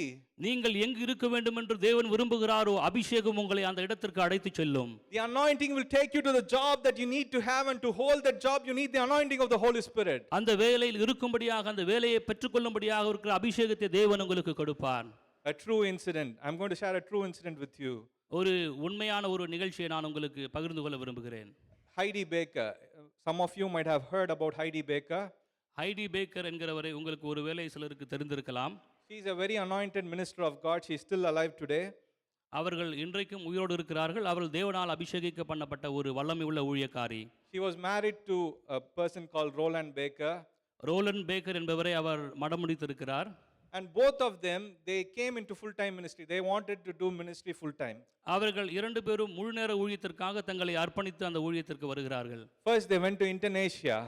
நீங்கள் எங்கு இருக்க வேண்டும் என்று தேவன் விரும்புகிறாரோ அபிஷேகம் உங்களை அந்த இடத்திற்கு அழைத்து செல்லும். The anointing will take you to the job that you need to have, and to hold that job you need the anointing of the Holy Spirit. அந்த வேலையில் இருக்கும்படியாக, அந்த வேலையை பெற்றுக்கொள்ளும்படியாக இருக்கிற அபிஷேகத்தை தேவன் உங்களுக்கு கொடுப்பார். A true incident. I'm going to share a true incident with you. ஒரு உண்மையான ஒரு நிகழ்ச்சியை நான் உங்களுக்கு பகிர்ந்து கொள்ள விரும்புகிறேன். Heidi Baker. Some of you might have heard about Heidi Baker. Heidi Baker என்கிறவரை உங்களுக்கு ஒரு வேளை சிலருக்கு தெரிந்திருக்கலாம். She is a very anointed minister of God. She is still alive today. அவர்கள் இன்றைக்கும் உயிரோடு இருக்கிறார்கள். அவர்கள் தேவனால் அபிஷேகிக்க பண்ணப்பட்ட ஒரு வல்லமை உள்ள ஊழியக்காரி. She was married to a person called Roland Baker. Roland Baker என்பவரை அவர் மடமுடித்திருக்கிறார். And both of them, they came into full-time ministry. They wanted to do ministry full-time. அவர்கள் 2 பேரும் முழு நேர ஊழியத்திற்காக தங்களை அர்ப்பணித்து அந்த ஊழியத்திற்கு வருகிறார்கள். First, they went to Indonesia.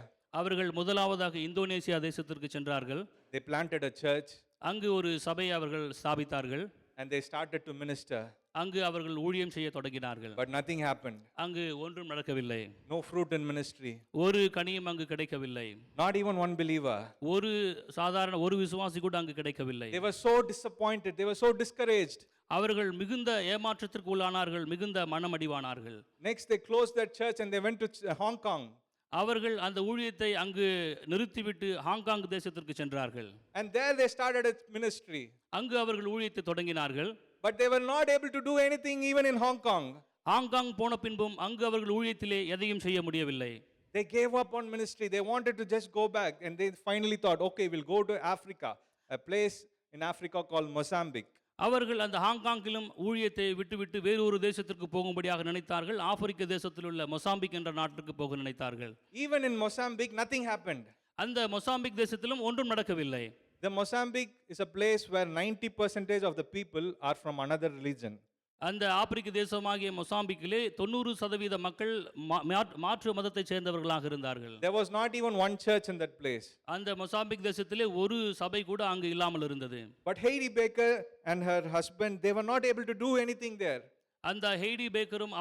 அவர்கள் முதலாவதாக இந்தோனேசியா தேசத்திற்கு சென்றார்கள். They planted a church. அங்கு ஒரு சபையை அவர்கள் ஸ்தாபித்தார்கள். And they started to minister. அங்கு அவர்கள் ஊழியம் செய்ய தொடங்கினார்கள். But nothing happened. அங்கு ஒன்றும் நடக்கவில்லை. No fruit in ministry. ஒரு கனியும் அங்கு கிடைக்கவில்லை. Not even one believer. ஒரு சாதாரண ஒரு விசுவாசி கூட அங்கு கிடைக்கவில்லை. They were so disappointed. They were so discouraged. அவர்கள் மிகுந்த ஏமாற்றத்திற்கு உள்ளானார்கள், மிகுந்த மனமடிவானார்கள். Next, they closed that church and they went to Hong Kong. அவர்கள் அந்த ஊழியத்தை அங்கு நிறுத்திவிட்டு ஹாங்காங் தேசத்திற்கு சென்றார்கள். And there they started a ministry. அங்கு அவர்கள் ஊழியத்தை தொடங்கினார்கள். But they were not able to do anything even in Hong Kong. Hong Kong போன பின்பும் அங்கு அவர்கள் ஊழியத்திலே எதையும் செய்ய முடியவில்லை. They gave up on ministry. They wanted to just go back, and they finally thought, okay, we'll go to Africa, a place in Africa called Mozambique. அவர்கள் அந்த ஹாங்காங்கிலும் ஊழியத்தை விட்டுவிட்டு வேறொரு தேசத்திற்கு போகும்படியாக நினைத்தார்கள். ஆப்பிரிக்க தேசத்தில் உள்ள மொசாம்பிக் என்ற நாட்டுக்கு போக நினைத்தார்கள். Even in Mozambique, nothing happened. அந்த மொசாம்பிக் தேசத்திலும் ஒன்றும் நடக்கவில்லை. The Mozambique is a place where 90% of the people are from another religion. அந்த ஆப்பிரிக்க தேசமாகிய மொசாம்பிக்கிலே 90% மக்கள் மாற்று மதத்தைச் சேர்ந்தவர்களாக இருந்தார்கள். There was not even one church in that place. அந்த மொசாம்பிக் தேசத்திலே ஒரு சபை கூட அங்கு இல்லாமல் இருந்தது. But Heidi Baker and her husband, they were not able to do anything there. அந்த ஹெய்டி பேக்கரும்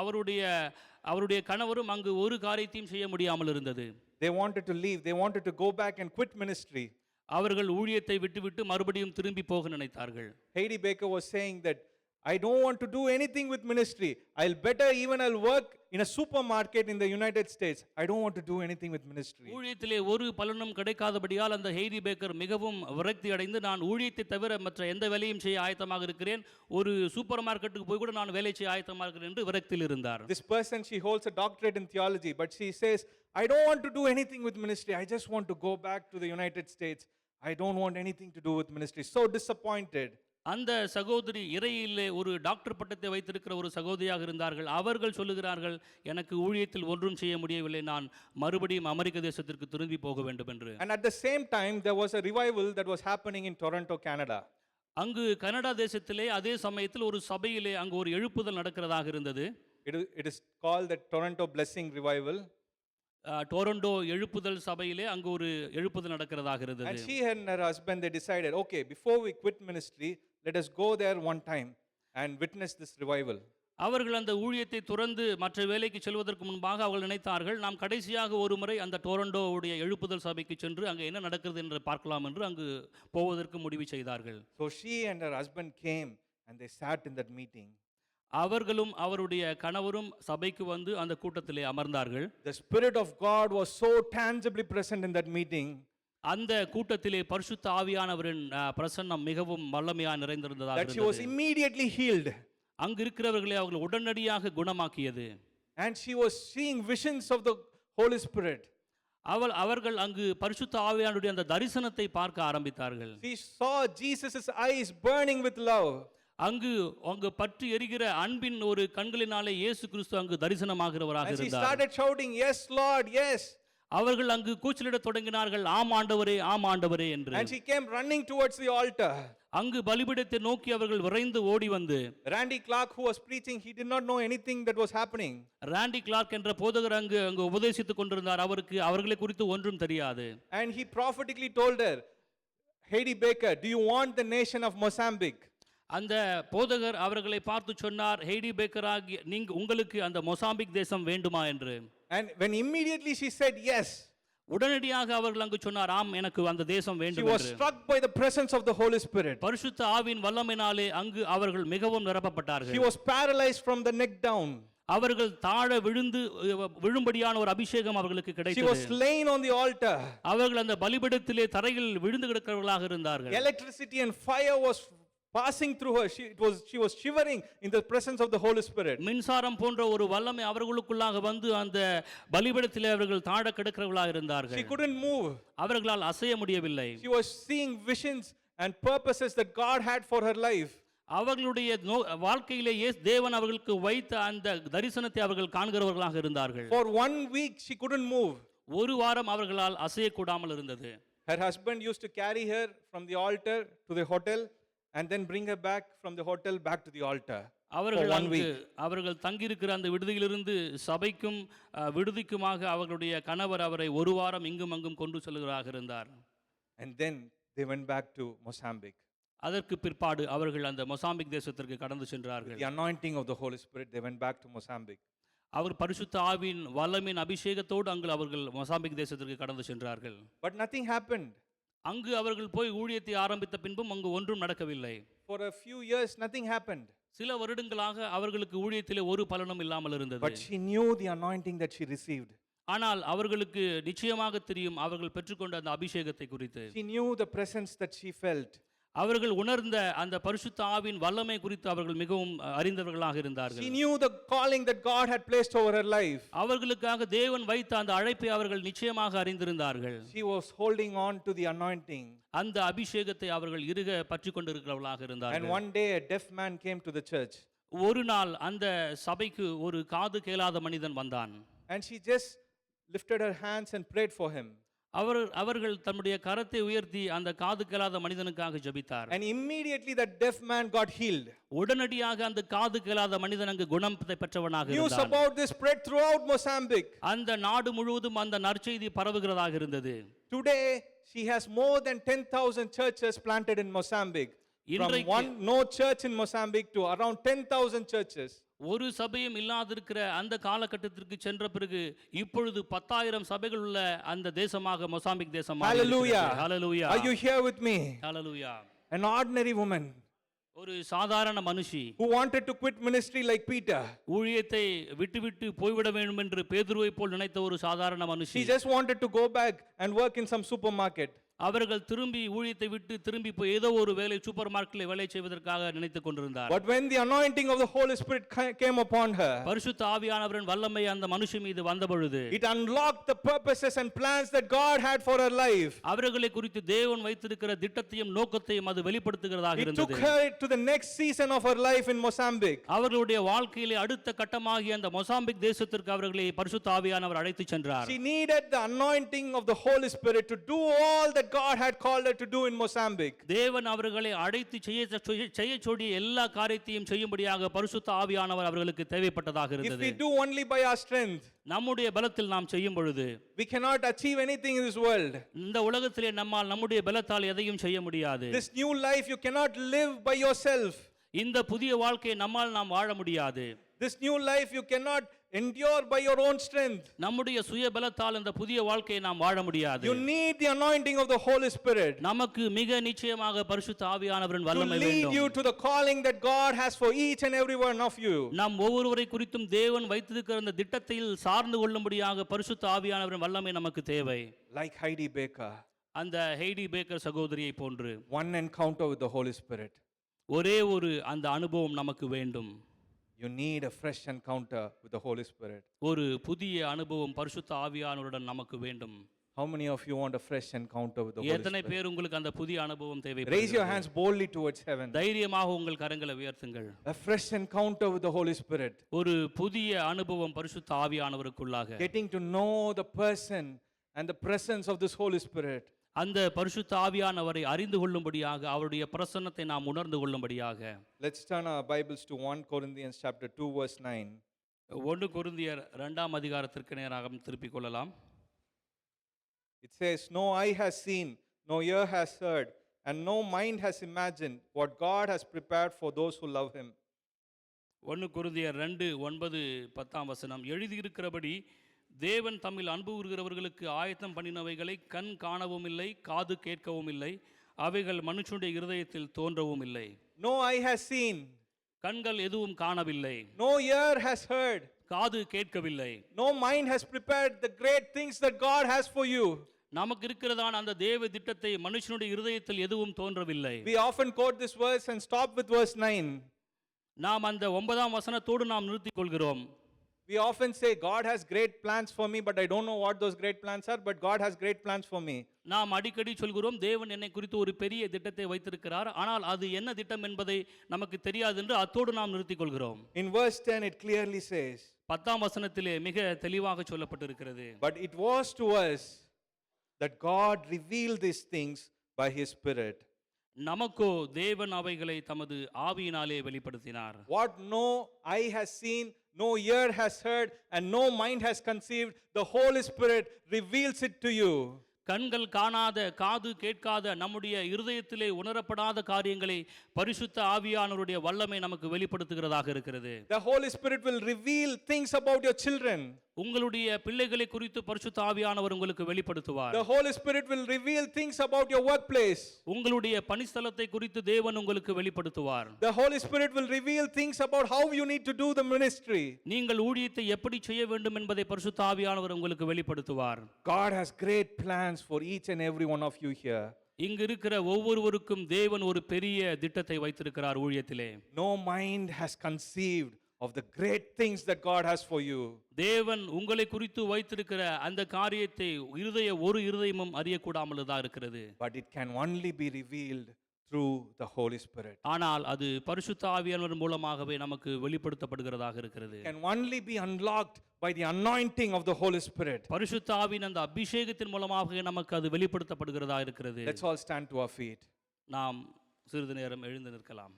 அவருடைய கணவரும் அங்கு ஒரு காரியத்தையும் செய்ய முடியாமல் இருந்தது. They wanted to leave. They wanted to go back and quit ministry. அவர்கள் ஊழியத்தை விட்டுவிட்டு மறுபடியும் திரும்பி போக நினைத்தார்கள். Heidi Baker was saying that I don't want to do anything with ministry. I'll work in a supermarket in the United States. I don't want to do anything with ministry. ஊழியத்திலே ஒரு பலனும் கிடைக்காதபடியால் அந்த ஹெய்டி பேக்கர் மிகவும் விரக்தி அடைந்து நான் ஊழியத்தை தவிர மற்ற எந்த வேலையும் செய்ய ஆயத்தமாக இருக்கிறேன், ஒரு சூப்பர் மார்க்கெட்டுக்கு போய் கூட நான் வேலை செய்ய ஆயத்தமாக இருக்கிறேன் என்று விரக்தியில் இருந்தார். This person, she holds a doctorate in theology, but she says, I don't want to do anything with ministry. I just want to go back to the United States. I don't want anything to do with ministry. So disappointed. அந்த சகோதரி இறையிலே ஒரு doctor பட்டத்தை வைத்திருக்கிற ஒரு சகோதரியாக இருந்தார்கள். அவர்கள் சொல்லுகிறார்கள், எனக்கு ஊழியத்தில் ஒன்றும் செய்ய முடியவில்லை, நான் மறுபடியும் அமெரிக்க தேசத்திற்கு திரும்பி போக வேண்டும் என்று. And at the same time, there was a revival that was happening in Toronto, Canada. அங்கு கனடா தேசத்திலே அதே சமயத்தில் ஒரு சபையிலே அங்கு ஒரு எழுப்புதல் நடக்கிறதாக இருந்தது. It is called the Toronto Blessing Revival. Toronto எழுப்புதல் சபையிலே அங்கு ஒரு எழுப்புதல் நடக்கிறதாக இருந்தது. And she and her husband, they decided, okay, before we quit ministry, let us go there one time and witness this revival. அவர்கள் அந்த ஊழியத்தை துறந்து மற்ற வேலைக்கு செல்வதற்கு முன்பாக அவர்கள் நினைத்தார்கள், நாம் கடைசியாக ஒரு முறை அந்த டொரண்டோவுடைய எழுப்புதல் சபைக்கு சென்று அங்கே என்ன நடக்கிறது என்று பார்க்கலாம் என்று அங்கு போவதற்கு முடிவு செய்தார்கள். So she and her husband came and they sat in that meeting. அவர்களும் அவருடைய கணவரும் சபைக்கு வந்து அந்த கூட்டத்திலே அமர்ந்தார்கள். The Spirit of God was so tangibly present in that meeting. அந்த கூட்டத்திலே பரிசுத்த ஆவியானவரின் பிரசன்னம் மிகவும் வல்லமையாக நிறைந்திருந்ததாக That she was immediately healed. அங்கு இருக்கிறவர்களை அவர்கள் உடனடியாக குணமாக்கியது. And she was seeing visions of the Holy Spirit. அவர்கள் அங்கு பரிசுத்த ஆவியானவருடைய அந்த தரிசனத்தை பார்க்க ஆரம்பித்தார்கள். She saw Jesus' eyes burning with love. அங்கு பற்றி எரிகிற அன்பின் ஒரு கண்களினாலே இயேசு கிறிஸ்து அங்கு தரிசனமாகிறவராக And she இருந்தார். started shouting, yes Lord, yes. அவர்கள் அங்கு கூச்சலிடத் தொடங்கினார்கள், ஆம் ஆண்டவரே, ஆம் ஆண்டவரே என்று. And she came running towards the altar. அங்கு பலிபீடத்தை நோக்கி அவர்கள் விரைந்து ஓடி வந்து, Randy Clark, who was preaching, he did not know anything that was happening. Randy Clark என்ற போதகர் அங்கு உபதேசித்துக் கொண்டிருந்தார். அவர்களை குறித்து ஒன்றும் தெரியாது. And he prophetically told her, Heidi Baker, do you want the nation of Mozambique? அந்த போதகர் அவர்களை பார்த்து சொன்னார், ஹெய்டி பேக்கராகி உங்களுக்கு அந்த மொசாம்பிக் தேசம் வேண்டுமா என்று. And when immediately she said yes, உடனடியாக அவர்கள் அங்கு சொன்னார், ஆம், எனக்கு அந்த தேசம் she வேண்டும் was என்று. struck by the presence of the Holy Spirit. பரிசுத்த ஆவியின் வல்லமையினாலே அங்கு அவர்கள் மிகவும் நிரப்பப்பட்டார்கள். She was paralyzed from the neck down. அவர்கள் தாழ விழும்படியான ஒரு அபிஷேகம் அவர்களுக்கு She கிடைத்தது. was slain on the altar. அவர்கள் அந்த பலிபீடத்திலே தரையில் விழுந்து கிடக்கிறவர்களாக இருந்தார்கள். Electricity and fire was passing through her. She was shivering in the presence of the Holy Spirit. மின்சாரம் போன்ற ஒரு வல்லமை அவர்களுக்குள்ளாக வந்து அந்த பலிபீடத்திலே அவர்கள் தாழ கிடக்கிறவர்களாக இருந்தார்கள். She couldn't move. அவர்களால் அசைய முடியவில்லை. She was seeing visions and purposes that God had for her life. அவர்களுடைய வாழ்க்கையிலே தேவன் அவர்களுக்கு வைத்த அந்த தரிசனத்தை அவர்கள் காண்கிறவர்களாக இருந்தார்கள். For 1 week she couldn't move. ஒரு வாரம் அவர்களால் அசையக்கூடாமல் இருந்தது. Her husband used to carry her from the altar to the hotel and then bring her back from the hotel back to the altar. அவர்கள் தங்கியிருக்கிற அந்த விடுதியிலிருந்து சபைக்கும் விடுதிக்குமாக அவர்களுடைய கணவர் அவரை ஒரு வாரம் இங்கும் அங்கும் கொண்டு செல்கிறாக இருந்தார். And then they went back to Mozambique. அதற்கு பிற்பாடு அவர்கள் அந்த மொசாம்பிக் தேசத்திற்கு கடந்து சென்றார்கள். The anointing of the Holy Spirit, they went back to Mozambique. அவர் பரிசுத்த ஆவியின் வல்லமையின் அபிஷேகத்தோடு அங்கு அவர்கள் மொசாம்பிக் தேசத்திற்கு கடந்து சென்றார்கள். But nothing happened. அங்கு அவர்கள் போய் ஊழியத்தை ஆரம்பித்த பின்பும் அங்கு ஒன்றும் நடக்கவில்லை. For a few years nothing happened. சில வருடங்களாக அவர்களுக்கு ஊழியத்திலே ஒரு பலனும் இல்லாமல் இருந்தது. But she knew the anointing that she received. ஆனால் அவர்களுக்கு நிச்சயமாக தெரியும் அவர்கள் பெற்றுக்கொண்ட அந்த அபிஷேகத்தை குறித்து. She knew the presence that she felt. அவர்கள் உணர்ந்த அந்த பரிசுத்த ஆவியின் வல்லமை குறித்து அவர்கள் மிகவும் அறிந்தவர்களாக இருந்தார்கள். She knew the calling that God had placed over her life. அவர்களுக்காக தேவன் வைத்த அந்த அழைப்பை அவர்கள் நிச்சயமாக அறிந்திருந்தார்கள். She was holding on to the anointing. அந்த அபிஷேகத்தை அவர்கள் இறுக பற்றிக் கொண்டிருக்கிறவர்களாக இருந்தார்கள். And one day a deaf man came to the church. ஒரு நாள் அந்த சபைக்கு ஒரு காது கேளாத மனிதன் வந்தான். And she just lifted her hands and prayed for him. அவர்கள் தம்முடைய கரத்தை உயர்த்தி அந்த காது கேளாத மனிதனுக்காக ஜெபித்தார். And immediately that deaf man got healed. உடனடியாக அந்த காது கேளாத மனிதன் அங்கு குணம் பெற்றவனாக News இருந்தான். about this spread throughout Mozambique. அந்த நாடு முழுவதும் அந்த நற்செய்தி பரவுகிறதாக இருந்தது. Today, she has more than 10,000 churches planted in Mozambique. From no church in Mozambique to around 10,000 churches. ஒரு சபையும் இல்லாதிருக்கிற அந்த காலகட்டத்திற்கு சென்ற பிறகு இப்பொழுது 10,000 சபைகள் உள்ள அந்த தேசமாக மொசாம்பிக் தேசம் Hallelujah. Hallelujah. Are you here with me? Hallelujah. An ordinary woman ஒரு சாதாரண மனுஷி who wanted to quit ministry like Peter. ஊழியத்தை விட்டுவிட்டு போய்விட வேண்டும் என்று பேதுருவை போல் நினைத்த ஒரு சாதாரண மனுஷி. She just wanted to go back and work in some supermarket. அவர்கள் திரும்பி ஊழியத்தை விட்டு திரும்பி போய் ஏதோ ஒரு வேலை சூப்பர் மார்க்கெட்டில் வேலை செய்வதற்காக நினைத்துக் கொண்டிருந்தார். But when the anointing of the Holy Spirit came upon her, பரிசுத்த ஆவியானவரின் வல்லமை அந்த மனுஷி மீது வந்த பொழுது it unlocked the purposes and plans that God had for her life. அவர்களை குறித்து தேவன் வைத்திருக்கிற திட்டத்தையும் நோக்கத்தையும் அது வெளிப்படுத்துகிறதாக It took இருந்தது. her to the next season of her life in Mozambique. அவர்களுடைய வாழ்க்கையிலே அடுத்த கட்டமாகிய அந்த மொசாம்பிக் தேசத்திற்கு அவர்களை பரிசுத்த ஆவியானவர் அழைத்து சென்றார். She needed the anointing of the Holy Spirit to do all that God had called her to do in Mozambique. தேவன் அவர்களை அழைத்து செய்ய சொல்லிய எல்லா காரியத்தையும் செய்யும்படியாக பரிசுத்த ஆவியானவர் அவர்களுக்கு தேவைப்பட்டதாக If இருந்தது. we do only by our strength, நம்முடைய பலத்தில் நாம் செய்யும் பொழுது we cannot achieve anything in this world. இந்த உலகத்திலே நம்மால் நம்முடைய பலத்தால் எதையும் செய்ய முடியாது. This new life you cannot live by yourself. இந்த புதிய வாழ்க்கையை நம்மால் நாம் வாழ முடியாது. This new life you cannot endure by your own strength. நம்முடைய சுய பலத்தால் இந்த புதிய வாழ்க்கையை நாம் வாழ முடியாது. You need the anointing of the Holy Spirit நமக்கு மிக நிச்சயமாக பரிசுத்த ஆவியானவரின் to வல்லமை lead வேண்டும். you to the calling that God has for each and every one of you. நாம் ஒவ்வொருவரை குறித்தும் தேவன் வைத்திருக்கிற அந்த திட்டத்தில் சார்ந்து கொள்ளும்படியாக பரிசுத்த ஆவியானவரின் வல்லமை நமக்கு தேவை. Like Heidi Baker, அந்த ஹெய்டி பேக்கர் சகோதரியை போன்று one encounter with the Holy Spirit. ஒரே ஒரு அந்த அனுபவம் நமக்கு வேண்டும். You need a fresh encounter with the Holy Spirit. ஒரு புதிய அனுபவம் பரிசுத்த ஆவியானவருடன் நமக்கு வேண்டும். How many of you want a fresh encounter with the Holy எத்தனை Spirit? பேர் உங்களுக்கு அந்த புதிய அனுபவம் Raise your தேவைப்படுகிறது? hands boldly towards heaven. தைரியமாக உங்கள் கரங்களை உயர்த்துங்கள். A fresh encounter with the Holy Spirit. ஒரு புதிய அனுபவம் பரிசுத்த ஆவியானவருக்குள்ளாக Getting to know the person and the presence of this Holy Spirit. அந்த பரிசுத்த ஆவியானவரை அறிந்து கொள்ளும்படியாக அவருடைய பிரசன்னத்தை நாம் உணர்ந்து கொள்ளும்படியாக. Let's turn our Bibles to 1 Corinthians chapter 2 verse 9. 1 கொரிந்தியர் 2ஆம் அதிகாரத்திற்கு நேராக திருப்பிக் கொள்ளலாம். It says, no eye has seen, no ear has heard, and no mind has imagined what God has prepared for those who love him. 1 கொரிந்தியர் 2:9-10 எழுதியிருக்கிறபடி தேவன் தம்மில் அன்பு கூறுகிறவர்களுக்கு ஆயத்தம் பண்ணினவைகளை கண் காணவும் இல்லை, காது கேட்கவும் இல்லை, அவைகள் மனுஷனுடைய இருதயத்தில் தோன்றவும் இல்லை. No eye has seen, கண்கள் எதுவும் காணவில்லை, no ear has heard, காது கேட்கவில்லை, no mind has prepared the great things that God has for you. நமக்கு இருக்கிறதான அந்த தேவ திட்டத்தை மனுஷனுடைய இருதயத்தில் எதுவும் தோன்றவில்லை. We often quote this verse and stop with verse 9. நாம் அந்த 9ஆம் வசனத்தோடு நாம் நிறுத்திக் கொள்கிறோம். We often say God has great plans for me, but I don't know what those great plans are, but God has great plans for me. நாம் அடிக்கடி சொல்கிறோம் தேவன் என்னை குறித்து ஒரு பெரிய திட்டத்தை வைத்திருக்கிறார், ஆனால் அது என்ன திட்டம் என்பதை நமக்கு தெரியாது என்று அத்தோடு நாம் நிறுத்திக் கொள்கிறோம். In verse 10 it clearly says, 10ஆம் வசனத்திலே மிக தெளிவாக சொல்லப்பட்டிருக்கிறது. but it was to us that God revealed these things by his Spirit. நமக்கோ தேவன் அவைகளை தமது ஆவியினாலே வெளிப்படுத்தினார். What no eye has seen, no ear has heard, and no mind has conceived, the Holy Spirit reveals it to you. கண்கள் காணாத, காது கேட்காத, நம்முடைய இருதயத்திலே உணரப்படாத காரியங்களை பரிசுத்த ஆவியானவருடைய வல்லமை நமக்கு வெளிப்படுத்துகிறதாக இருக்கிறது. The Holy Spirit will reveal things about your children. உங்களுடைய பிள்ளைகளை குறித்து பரிசுத்த ஆவியானவர் உங்களுக்கு வெளிப்படுத்துவார். The Holy Spirit will reveal things about your workplace. உங்களுடைய பணிஸ்தலத்தை குறித்து தேவன் உங்களுக்கு வெளிப்படுத்துவார். The Holy Spirit will reveal things about how you need to do the ministry. நீங்கள் ஊழியத்தை எப்படி செய்ய வேண்டும் என்பதை பரிசுத்த ஆவியானவர் உங்களுக்கு வெளிப்படுத்துவார். God has great plans for each and every one of you here. இங்கு இருக்கிற ஒவ்வொருவருக்கும் தேவன் ஒரு பெரிய திட்டத்தை வைத்திருக்கிறார் ஊழியத்திலே. No mind has conceived of the great things that God has for you. தேவன் உங்களை குறித்து வைத்திருக்கிற அந்த காரியத்தை ஒரு இருதயமும் அறியக்கூடாமல்தான் இருக்கிறது. But it can only be revealed through the Holy Spirit. ஆனால் அது பரிசுத்த ஆவியானவர் மூலமாகவே நமக்கு வெளிப்படுத்தப்படுகிறதாக இருக்கிறது. Can only be unlocked by the anointing of the Holy Spirit. பரிசுத்த ஆவியின் அந்த அபிஷேகத்தின் மூலமாக நமக்கு அது வெளிப்படுத்தப்படுகிறதாக இருக்கிறது. Let's all stand to our feet. நாம் சிறிது நேரம் எழுந்து நிற்கலாம்.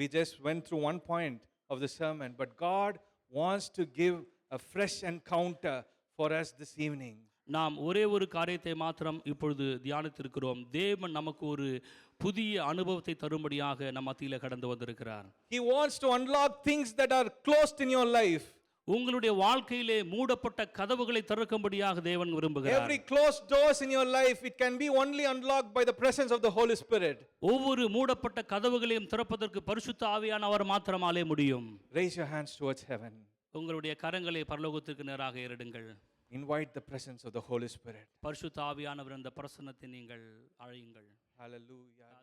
We just went through one point of the sermon, but God wants to give a fresh encounter for us this evening. நாம் ஒரே ஒரு காரியத்தை மாத்திரம் இப்பொழுது தியானித்திருக்கிறோம். தேவன் நமக்கு ஒரு புதிய அனுபவத்தை தரும்படியாக நம் மத்தியில கடந்து வந்திருக்கிறார். He wants to unlock things that are closed in your life. உங்களுடைய வாழ்க்கையிலே மூடப்பட்ட கதவுகளை திறக்கும்படியாக தேவன் விரும்புகிறார். Every closed doors in your life, it can be only unlocked by the presence of the Holy Spirit. ஒவ்வொரு மூடப்பட்ட கதவுகளையும் திறப்பதற்கு பரிசுத்த ஆவியானவர் மாத்திரமாலே முடியும். Raise your hands towards heaven. உங்களுடைய கரங்களை பரலோகத்திற்கு நேராக ஏறெடுங்கள். Invite the presence of the Holy Spirit. பரிசுத்த ஆவியானவர் அந்த பிரசன்னத்தை நீங்கள் அழையுங்கள். Hallelujah.